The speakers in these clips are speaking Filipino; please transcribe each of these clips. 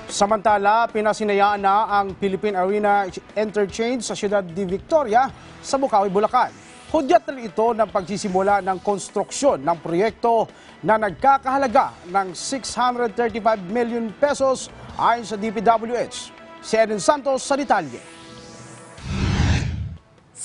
Samantala, pinasinayaan na ang Philippine Arena Interchange sa Ciudad de Victoria sa Bukawi, Bulacan. Hudyat na ito ng pagsisimula ng konstruksyon ng proyekto na nagkakahalaga ng 635 million pesos ayon sa DPWH. Si Eden Santos sa detalye.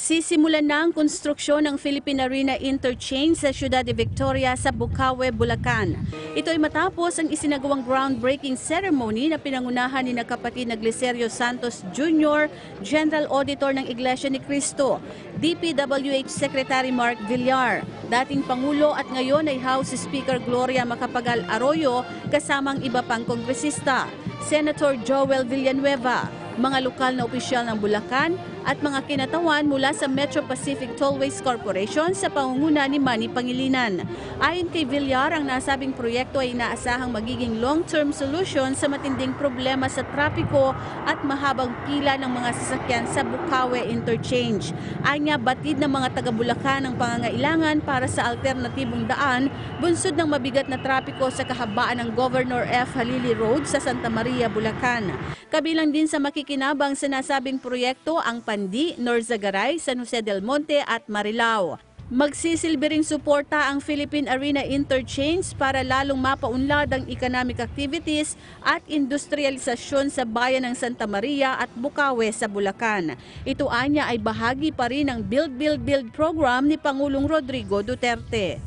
Sisimulan na ang konstruksyon ng Philippine Arena Interchange sa Ciudad de Victoria sa Bukawi, Bulacan. Ito ay matapos ang isinagawang groundbreaking ceremony na pinangunahan ni kapatid na Glicerio Santos Jr., General Auditor ng Iglesia ni Cristo, DPWH Secretary Mark Villar, dating Pangulo at ngayon ay House Speaker Gloria Macapagal Arroyo kasamang iba pang kongresista, Senator Joel Villanueva, mga lokal na opisyal ng Bulacan at mga kinatawan mula sa Metro Pacific Tollways Corporation sa pangunguna ni Manny Pangilinan. Ayon kay Villar, ang nasabing proyekto ay inaasahang magiging long-term solution sa matinding problema sa trapiko at mahabang pila ng mga sasakyan sa Bukawi Interchange. Anya, batid ng mga taga-Bulacan ang pangangailangan para sa alternatibong daan bunsod ng mabigat na trapiko sa kahabaan ng Governor F. Halili Road sa Santa Maria, Bulacan. Kabilang din sa makikinabang sa nasabing proyekto ang Pandi, Norzagaray, San Jose del Monte at Marilao. Magsisilbi ring suporta ang Philippine Arena Interchange para lalong mapaunlad ang economic activities at industrialisasyon sa bayan ng Santa Maria at Bukawi sa Bulacan. Ito anya ay bahagi pa rin ng Build Build Build program ni Pangulong Rodrigo Duterte.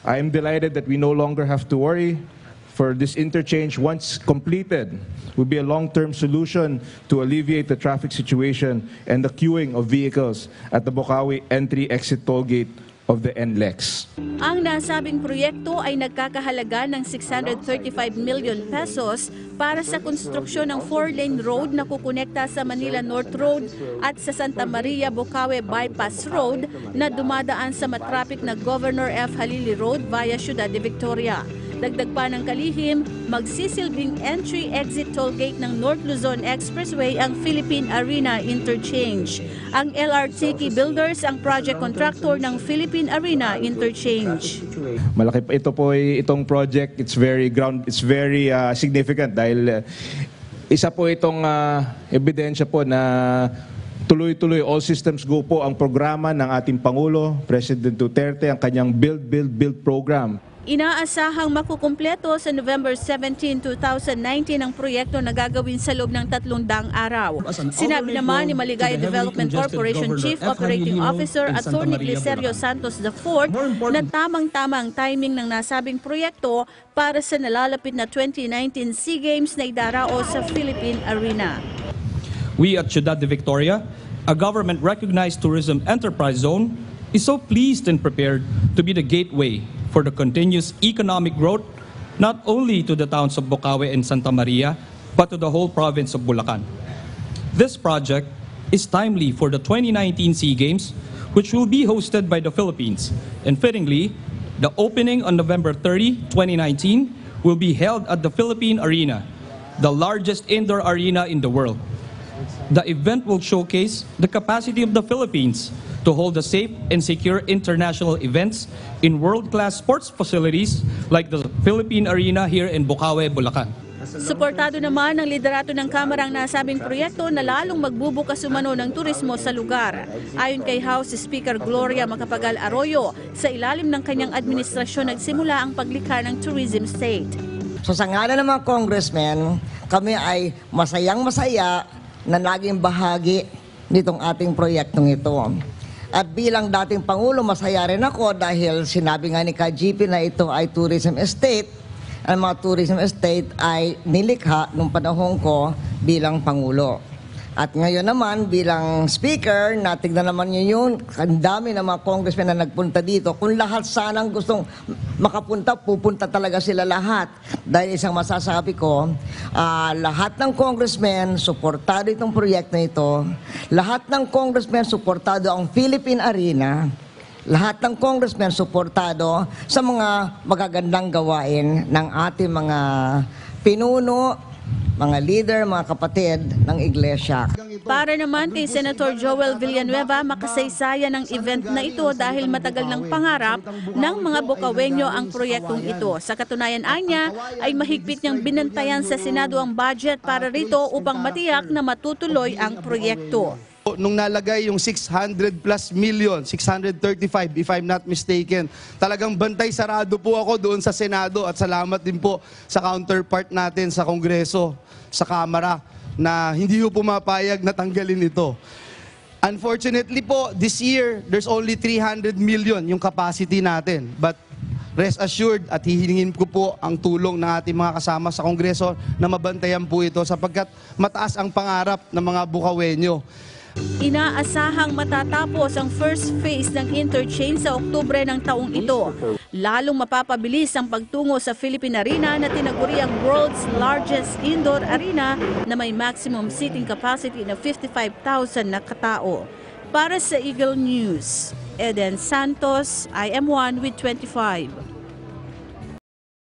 I am delighted that we no longer have to worry for this interchange. Once completed, will be a long-term solution to alleviate the traffic situation and the queuing of vehicles at the Bukawi entry-exit toll gate of the NLEX. Ang nasabing proyekto ay nagkakahalaga ng 635 million pesos para sa konstruksyon ng 4-lane road na kukonekta sa Manila North Road at sa Santa Maria Bukawi Bypass Road na dumadaan sa matraffic na Governor F. Halili Road via Ciudad de Victoria. Dagdag pa ng kalihim, magsisilbing entry-exit toll gate ng North Luzon Expressway ang Philippine Arena Interchange. Ang LRT Builders ang project contractor ng Philippine Arena Interchange. Malaki pa ito po itong project. It's very significant dahil isa po itong ebidensya po na tuloy-tuloy, all systems go po ang programa ng ating Pangulo, President Duterte, ang kanyang Build, Build, Build program. Inaasahang makukumpleto sa November 17, 2019 ang proyekto na gagawin sa loob ng 300 araw. Sinabi naman ni Maligaya Development Corporation Chief Operating Officer Atty. Glicerio Santos IV na tamang-tamang timing ng nasabing proyekto para sa nalalapit na 2019 SEA Games na idaraos sa Philippine Arena. We at Ciudad de Victoria, a government-recognized tourism enterprise zone, is so pleased and prepared to be the gateway for the continuous economic growth, not only to the towns of Bukawi and Santa Maria, but to the whole province of Bulacan. This project is timely for the 2019 SEA Games, which will be hosted by the Philippines. And fittingly, the opening on November 30, 2019, will be held at the Philippine Arena, the largest indoor arena in the world. The event will showcase the capacity of the Philippines to hold the safe and secure international events in world-class sports facilities like the Philippine Arena here in Bukawi, Bulacan. Suportado naman ng liderato ng Kamara ang nasabing proyekto na lalong magbubukas umano ng turismo sa lugar. Ayon kay House Speaker Gloria Macapagal Arroyo, sa ilalim ng kanyang administrasyon nagsimula ang paglikha ng tourism state. So sa ngalan ng mga congressmen, kami ay masayang-masaya na naging bahagi nitong ating proyektong ito. At bilang dating Pangulo, masaya rin ako dahil sinabi nga ni KGP na ito ay tourism estate. Ang mga tourism estate ay nilikha nung panahon ko bilang Pangulo. At ngayon naman, bilang Speaker, natignan naman niyo yun, ang dami ng mga congressmen na nagpunta dito. Kung lahat sanang gustong makapunta, pupunta talaga sila lahat. Dahil isang masasabi ko, lahat ng congressmen, suportado itong proyekto nito. Lahat ng congressmen, suportado ang Philippine Arena. Lahat ng congressmen, suportado sa mga magagandang gawain ng ating mga pinuno mga leader, mga kapatid ng iglesia. Para naman kay Senator Joel Villanueva, makasaysayan ang event na ito dahil matagal ng pangarap ng mga Bukaweño ang proyektong ito. Sa katunayan anya ay mahigpit niyang binantayan sa Senado ang budget para rito upang matiyak na matutuloy ang proyekto. Nung nalagay yung 600 plus million, 635 if I'm not mistaken, talagang bantay sarado po ako doon sa Senado at salamat din po sa counterpart natin sa Kongreso, sa Kamara, na hindi po pumapayag na tanggalin ito. Unfortunately po, this year, there's only 300 million yung capacity natin. But rest assured at hihingin ko po ang tulong ng ating mga kasama sa Kongreso na mabantayan po ito sapagkat mataas ang pangarap ng mga Bukaweño. Inaasahang matatapos ang first phase ng interchange sa Oktubre ng taong ito. Lalong mapapabilis ang pagtungo sa Philippine Arena na tinaguri ang world's largest indoor arena na may maximum seating capacity na 55,000 na katao. Para sa Eagle News, Eden Santos, IM1 with 25.